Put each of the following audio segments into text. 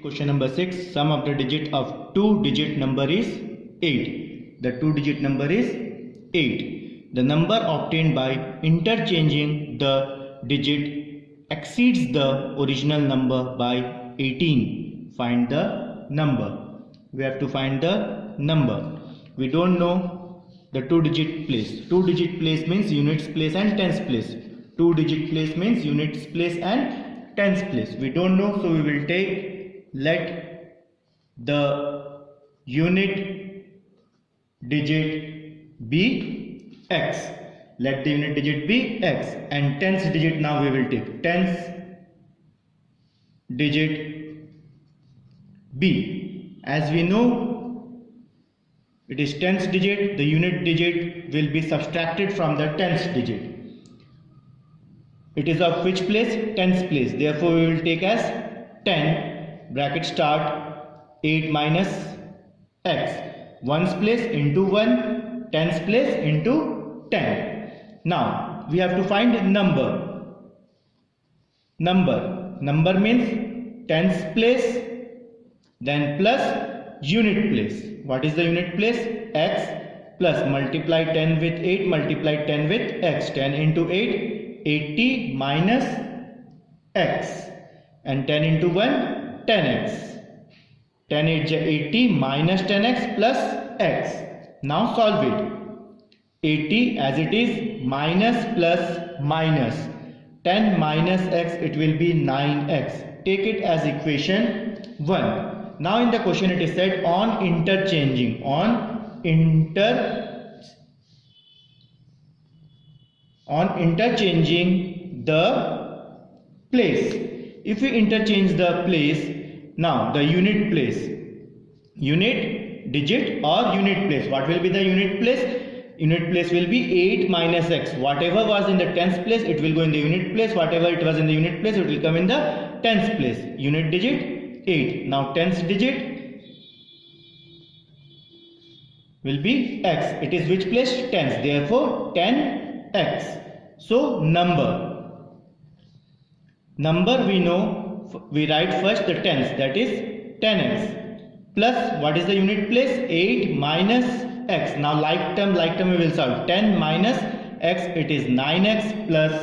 Question number 6. Sum of the digit of two-digit number is 8. The two-digit number is 8. The number obtained by interchanging the digit exceeds the original number by 18. Find the number. We have to find the number. We don't know the two-digit place. Two-digit place means units place and tens place. Two-digit place means units place and tens place. We don't know, so we will take let the unit digit be x. Let the unit digit be x, and tens digit now we will take tens digit b. As we know, it is tens digit, the unit digit will be subtracted from the tens digit. It is of which place? Tens place. Therefore, we will take as 10 bracket start 8 minus x. Ones place into 1, tens place into 10. Now, we have to find number. Number means tens place, then plus unit place. What is the unit place? X plus multiply 10 with 8, multiply 10 with x. 10 into 8, 80 minus x. And 10 into 1, 10x. 10 is 80 minus 10x plus x. Now solve it. 80 as it is, minus plus minus. 10 minus x, it will be 9x. Take it as equation 1. Now in the question it is said on interchanging. On interchanging the place. If we interchange the place, now the unit place, unit digit or unit place, what will be the unit place? Unit place will be 8 minus x. Whatever was in the tens place, it will go in the unit place. Whatever it was in the unit place, it will come in the tens place. Unit digit 8. Now tens digit will be x. It is which place? Tens. Therefore 10x. So number we know, we write first the tens, that is 10x, plus what is the unit place? 8 minus x. Now like term we will solve. 10 minus x, it is 9x plus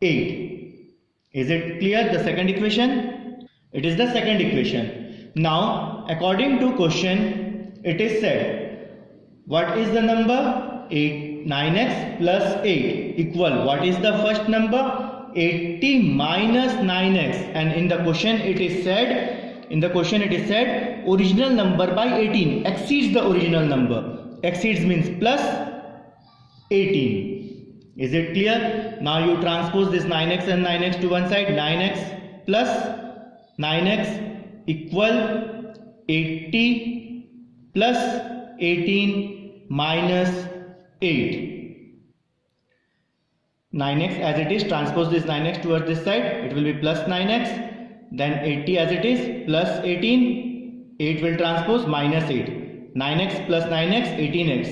8. Is it clear? The second equation? It is the second equation. Now according to question, it is said, what is the number? 9x plus 8 equal, what is the first number? 80 minus 9x. And in the question it is said, original number by 18 exceeds the original number. Exceeds means plus 18. Is it clear? Now you transpose this 9x and 9x to one side. 9x plus 9x equal 80 plus 18 minus 8. 9x as it is, transpose this 9x towards this side, it will be plus 9x, then 80 as it is, plus 18, 8 will transpose, minus 8, 9x plus 9x, 18x,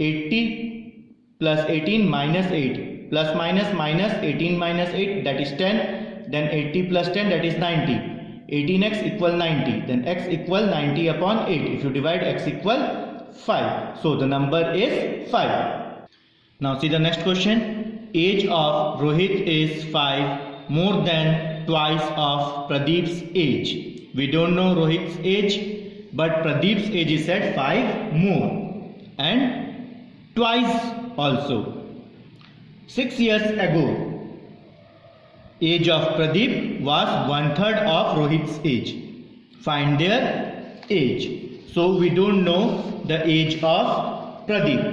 80 plus 18 minus 8, plus minus 18 minus 8, that is 10, then 80 plus 10, that is 90, 18x equal 90, then x equal 90 upon 8, if you divide x equal 5, so the number is 5. Now see the next question. Age of Rohit is 5, more than twice of Pradeep's age. We don't know Rohit's age, but Pradeep's age is said 5 more and twice also. 6 years ago, age of Pradeep was 1/3 of Rohit's age. Find their age. So we don't know the age of Pradeep.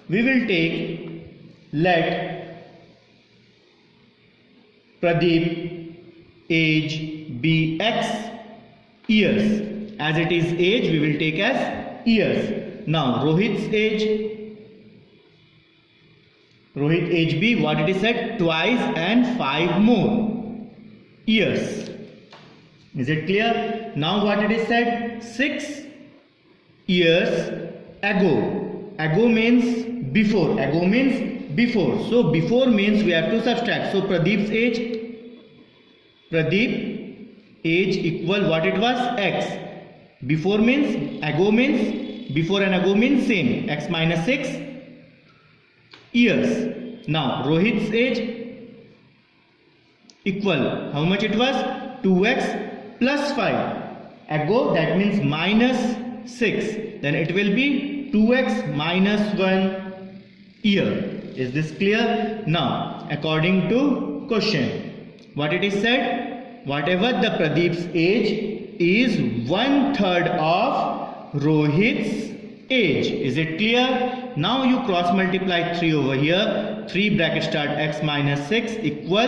We will take, let Pradeep age be x years. As it is age, we will take as years. Now Rohit's age be, what it is said? Twice and 5 more years. Is it clear? Now what it is said? 6 years ago. Ago means before. Ago means before. So before means we have to subtract. So Pradeep's age age equal what it was, x. Before means ago means before and ago means same, x minus 6 years. Now Rohit's age equal how much it was, 2x plus 5. Ago, that means minus 6, then it will be 2x minus 1 year. Is this clear? Now according to question, what it is said, whatever the Pradeep's age is 1/3 of Rohit's age. Is it clear? Now you cross multiply 3 over here. 3 bracket start x minus 6 equal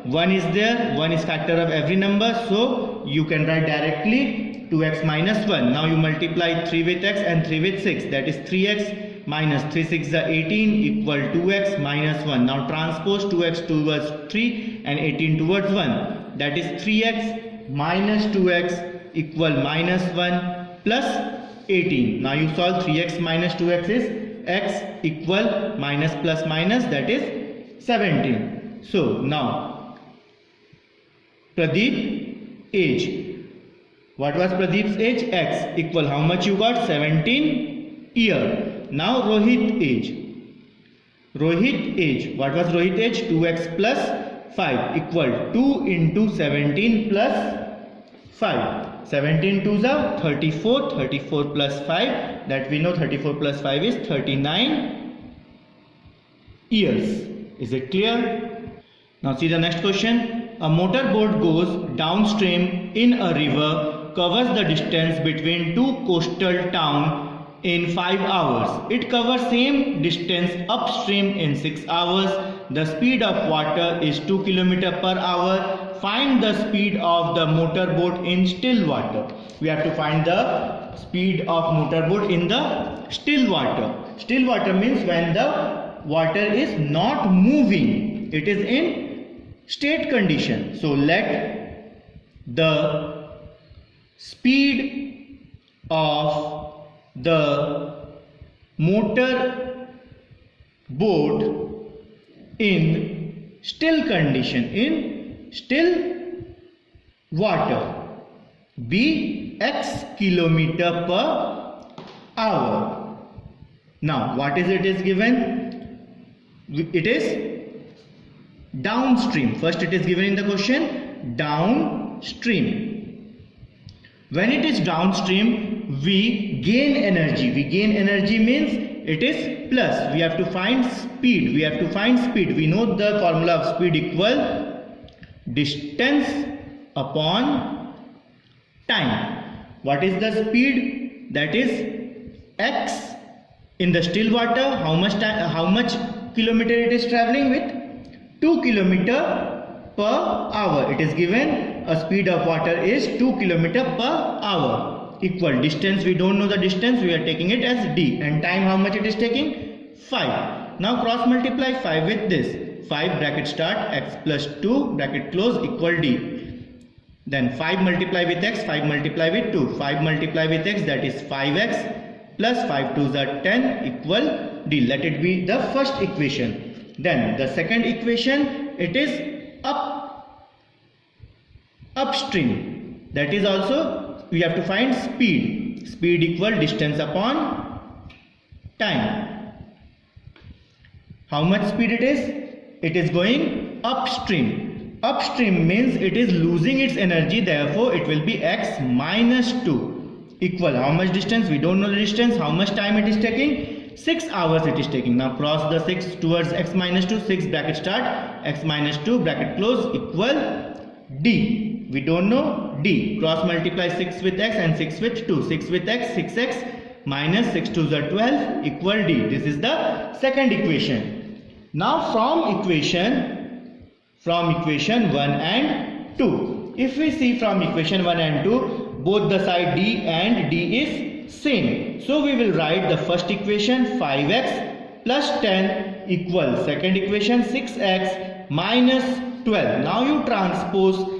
1 is there, 1 is factor of every number, so you can write directly 2x minus 1. Now you multiply 3 with x and 3 with 6, that is 3x minus 3 6 is 18 equal 2x minus 1. Now transpose 2x towards 3 and 18 towards 1, that is 3x minus 2x equal minus 1 plus 18. Now you solve 3x minus 2x is x equal minus plus minus, that is 17. So now Pradeep age, what was Pradeep's age, x equal how much you got, 17 year. Now Rohit age, what was Rohit age, 2x plus 5 equal 2 into 17 plus 5. 17 to the 34, 34 plus 5, that we know 34 plus 5 is 39 years. Is it clear? Now see the next question. A motorboat goes downstream in a river, covers the distance between two coastal towns in 5 hours. It covers same distance upstream in 6 hours. The speed of water is 2 km per hour. Find the speed of the motorboat in still water. We have to find the speed of motorboat in the still water. Still water means when the water is not moving, it is in state condition. So let the speed of the motor boat in still condition, in still water, be x kilometer per hour. Now what is it is given? It is downstream. First it is given in the question, downstream. When it is downstream, we gain energy. We gain energy means it is plus. We have to find speed. We have to find speed. We know the formula of speed equal distance upon time. What is the speed? That is x in the still water. How much kilometer it is traveling with? 2 km per hour. It is given a speed of water is 2 km per hour equal distance. We don't know the distance, we are taking it as d, and time how much it is taking? 5. Now cross multiply 5 with this. 5 bracket start x plus 2 bracket close equal d. Then 5 multiply with x, 5 multiply with 2. 5 multiply with x, that is 5x plus 5 2s are 10 equal d. Let it be the first equation. Then the second equation, it is upstream. That is also we have to find speed. Speed equal distance upon time. How much speed it is? It is going upstream. Upstream means it is losing its energy, therefore it will be x minus 2 equal how much distance? We don't know the distance. How much time it is taking? 6 hours it is taking. Now cross the 6 towards x minus 2, 6 bracket start, x minus 2 bracket close equal d. We don't know d. Cross multiply 6 with x and 6 with 2. 6 with x, 6x minus 6 2s are 12 equal d. This is the second equation. Now from equation 1 and 2. If we see from equation 1 and 2, both the side d and d is same. So we will write the first equation 5x plus 10 equal second equation 6x minus 12. Now you transpose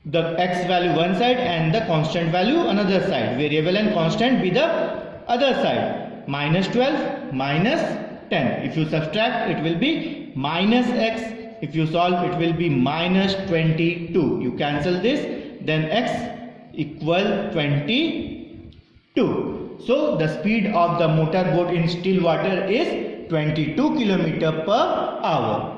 the x value one side and the constant value another side. Variable and constant be the other side. Minus 12 minus 10. If you subtract, it will be minus x. If you solve, it will be minus 22. You cancel this then x equal 22. So the speed of the motor boat in still water is 22 km/h.